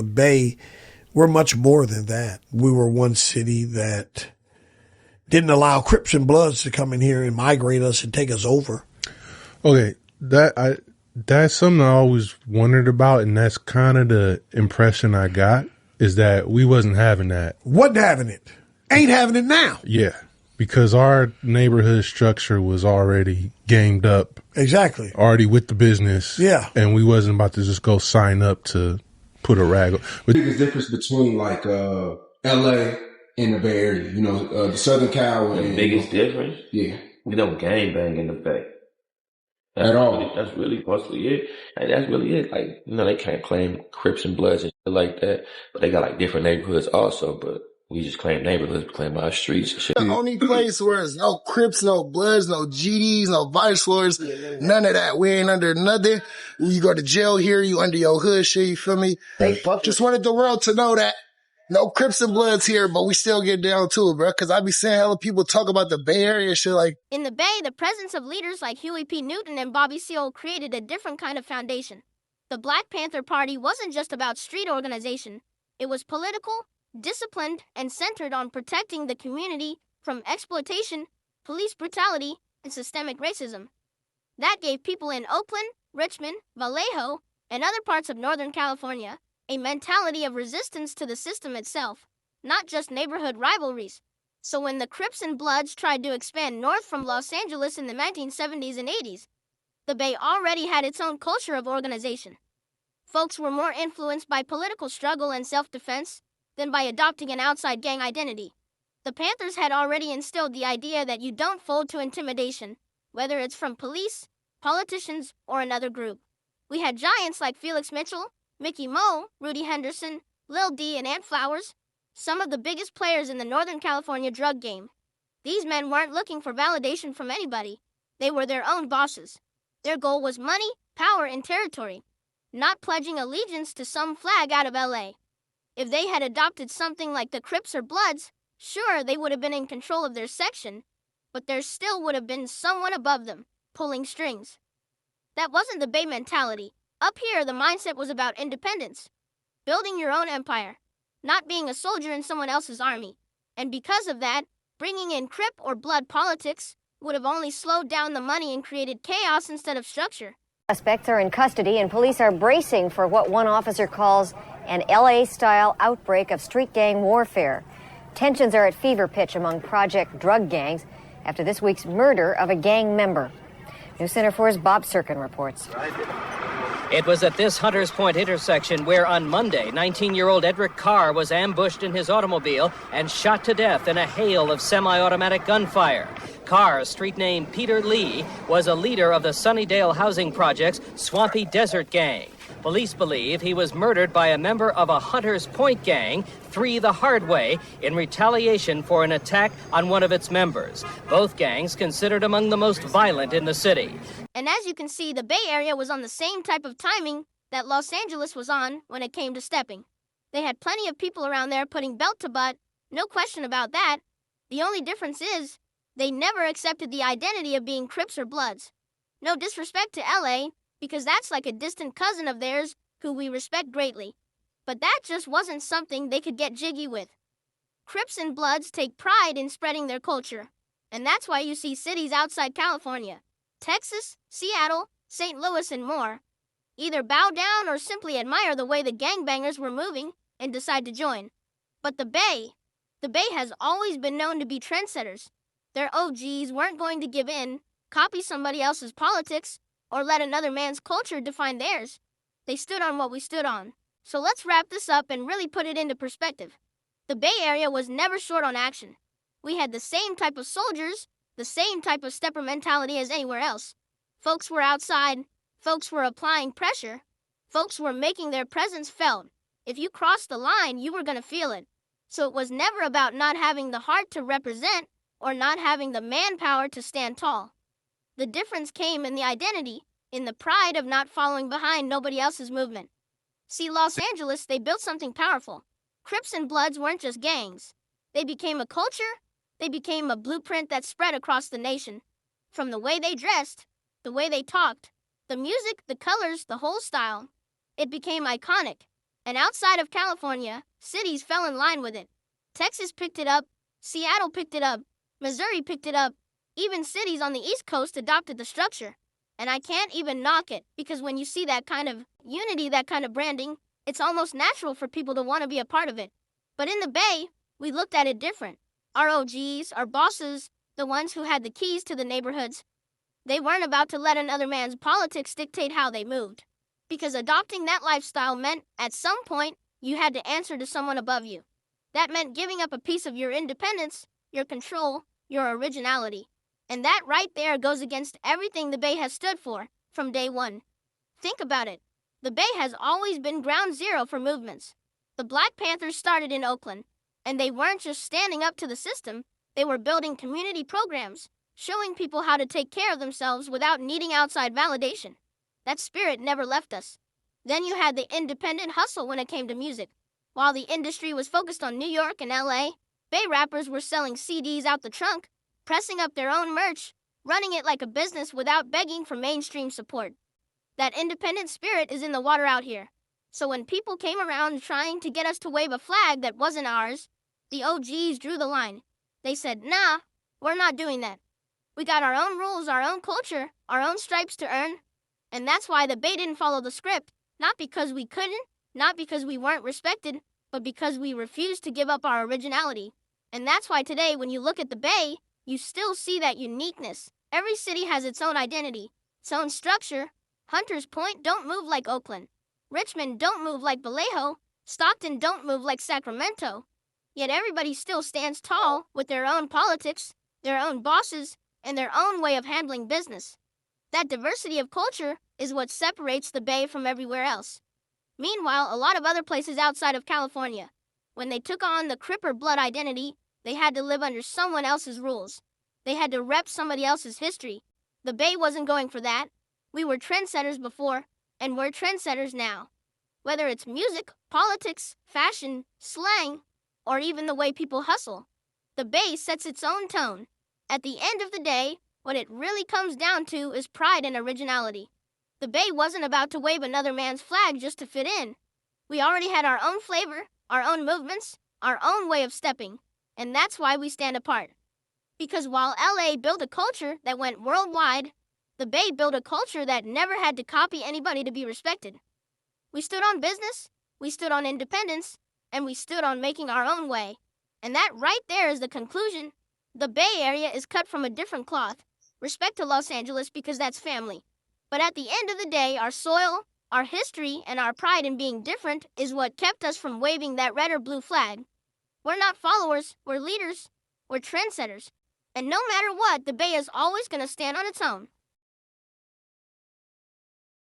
the Bay, we're much more than that. We were one city that didn't allow Crips and Bloods to come in here and migrate us and take us over. Okay, that's something I always wondered about, and that's kind of the impression I got, is that we wasn't having that. Wasn't having it. Ain't having it now. Yeah, because our neighborhood structure was already gamed up. Exactly. Already with the business. Yeah. And we wasn't about to just go sign up to put a rag on. But the biggest difference between like LA and the Bay Area, you know, the Southern Cal. The biggest difference? Yeah. We don't gang bang in the Bay. At all. That's really mostly it. And that's really it. Like, you know, they can't claim Crips and Bloods and shit like that, but they got like different neighborhoods also, but we just claim neighborhoods, we claim our streets and shit. The only place where there's no Crips, no Bloods, no GDs, no Vice Lords, none of that. We ain't under nothing. You go to jail here, you under your hood shit, you feel me? Just wanted the world to know that no Crips and Bloods here, but we still get down to it, bro. Cause I be seeing hella people talk about the Bay Area shit like. In the Bay, the presence of leaders like Huey P. Newton and Bobby Seale created a different kind of foundation. The Black Panther Party wasn't just about street organization. It was political, disciplined, and centered on protecting the community from exploitation, police brutality, and systemic racism. That gave people in Oakland, Richmond, Vallejo, and other parts of Northern California a mentality of resistance to the system itself, not just neighborhood rivalries. So when the Crips and Bloods tried to expand north from Los Angeles in the 1970s and 80s, the Bay already had its own culture of organization. Folks were more influenced by political struggle and self-defense than by adopting an outside gang identity. The Panthers had already instilled the idea that you don't fold to intimidation, whether it's from police, politicians, or another group. We had giants like Felix Mitchell, Mickey Mo, Rudy Henderson, Lil D, and Ant Flowers, some of the biggest players in the Northern California drug game. These men weren't looking for validation from anybody. They were their own bosses. Their goal was money, power, and territory, not pledging allegiance to some flag out of LA. If they had adopted something like the Crips or Bloods, sure, they would have been in control of their section, but there still would have been someone above them, pulling strings. That wasn't the Bay mentality. Up here, the mindset was about independence, building your own empire, not being a soldier in someone else's army. And because of that, bringing in Crip or Blood politics would have only slowed down the money and created chaos instead of structure. Suspects are in custody, and police are bracing for what one officer calls an LA-style outbreak of street gang warfare. Tensions are at fever pitch among project drug gangs after this week's murder of a gang member. News Center 4's Bob Sirkin reports. It was at this Hunters Point intersection where on Monday, 19-year-old Edric Carr was ambushed in his automobile and shot to death in a hail of semi-automatic gunfire. Carr, street name Peter Lee, was a leader of the Sunnydale Housing Project's Swampy Desert Gang. Police believe he was murdered by a member of a Hunters Point gang, Three the Hard Way, in retaliation for an attack on one of its members. Both gangs considered among the most violent in the city. And as you can see, the Bay Area was on the same type of timing that Los Angeles was on when it came to stepping. They had plenty of people around there putting belt to butt, no question about that. The only difference is, they never accepted the identity of being Crips or Bloods. No disrespect to LA, because that's like a distant cousin of theirs who we respect greatly. But that just wasn't something they could get jiggy with. Crips and Bloods take pride in spreading their culture, and that's why you see cities outside California, Texas, Seattle, St. Louis, and more, either bow down or simply admire the way the gangbangers were moving and decide to join. But the Bay has always been known to be trendsetters. Their OGs weren't going to give in, copy somebody else's politics, or let another man's culture define theirs. They stood on what we stood on. So let's wrap this up and really put it into perspective. The Bay Area was never short on action. We had the same type of soldiers, the same type of stepper mentality as anywhere else. Folks were outside, folks were applying pressure, folks were making their presence felt. If you crossed the line, you were going to feel it. So it was never about not having the heart to represent or not having the manpower to stand tall. The difference came in the identity, in the pride of not following behind nobody else's movement. See, Los Angeles, they built something powerful. Crips and Bloods weren't just gangs. They became a culture. They became a blueprint that spread across the nation. From the way they dressed, the way they talked, the music, the colors, the whole style. It became iconic. And outside of California, cities fell in line with it. Texas picked it up, Seattle picked it up, Missouri picked it up, even cities on the East Coast adopted the structure. And I can't even knock it, because when you see that kind of unity, that kind of branding, it's almost natural for people to want to be a part of it. But in the Bay, we looked at it different. Our OGs, our bosses, the ones who had the keys to the neighborhoods, they weren't about to let another man's politics dictate how they moved. Because adopting that lifestyle meant, at some point, you had to answer to someone above you. That meant giving up a piece of your independence, your control, your originality. And that right there goes against everything the Bay has stood for, from day one. Think about it. The Bay has always been ground zero for movements. The Black Panthers started in Oakland, and they weren't just standing up to the system, they were building community programs, showing people how to take care of themselves without needing outside validation. That spirit never left us. Then you had the independent hustle when it came to music. While the industry was focused on New York and LA, Bay rappers were selling CDs out the trunk, pressing up their own merch, running it like a business without begging for mainstream support. That independent spirit is in the water out here. So when people came around trying to get us to wave a flag that wasn't ours, the OGs drew the line. They said, nah, we're not doing that. We got our own rules, our own culture, our own stripes to earn. And that's why the Bay didn't follow the script, not because we couldn't, not because we weren't respected, but because we refused to give up our originality. And that's why today, when you look at the Bay, you still see that uniqueness. Every city has its own identity, its own structure. Hunters Point don't move like Oakland. Richmond don't move like Vallejo. Stockton don't move like Sacramento. Yet everybody still stands tall with their own politics, their own bosses, and their own way of handling business. That diversity of culture is what separates the Bay from everywhere else. Meanwhile, a lot of other places outside of California, when they took on the Crip or Blood identity, they had to live under someone else's rules. They had to rep somebody else's history. The Bay wasn't going for that. We were trendsetters before, and we're trendsetters now. Whether it's music, politics, fashion, slang, or even the way people hustle, the Bay sets its own tone. At the end of the day, what it really comes down to is pride and originality. The Bay wasn't about to wave another man's flag just to fit in. We already had our own flavor, our own movements, our own way of stepping, and that's why we stand apart. Because while LA built a culture that went worldwide, the Bay built a culture that never had to copy anybody to be respected. We stood on business, we stood on independence, and we stood on making our own way. And that right there is the conclusion. The Bay Area is cut from a different cloth. Respect to Los Angeles because that's family. But at the end of the day, our soil, our history, and our pride in being different is what kept us from waving that red or blue flag. We're not followers, we're leaders, we're trendsetters. And no matter what, the Bay is always going to stand on its own.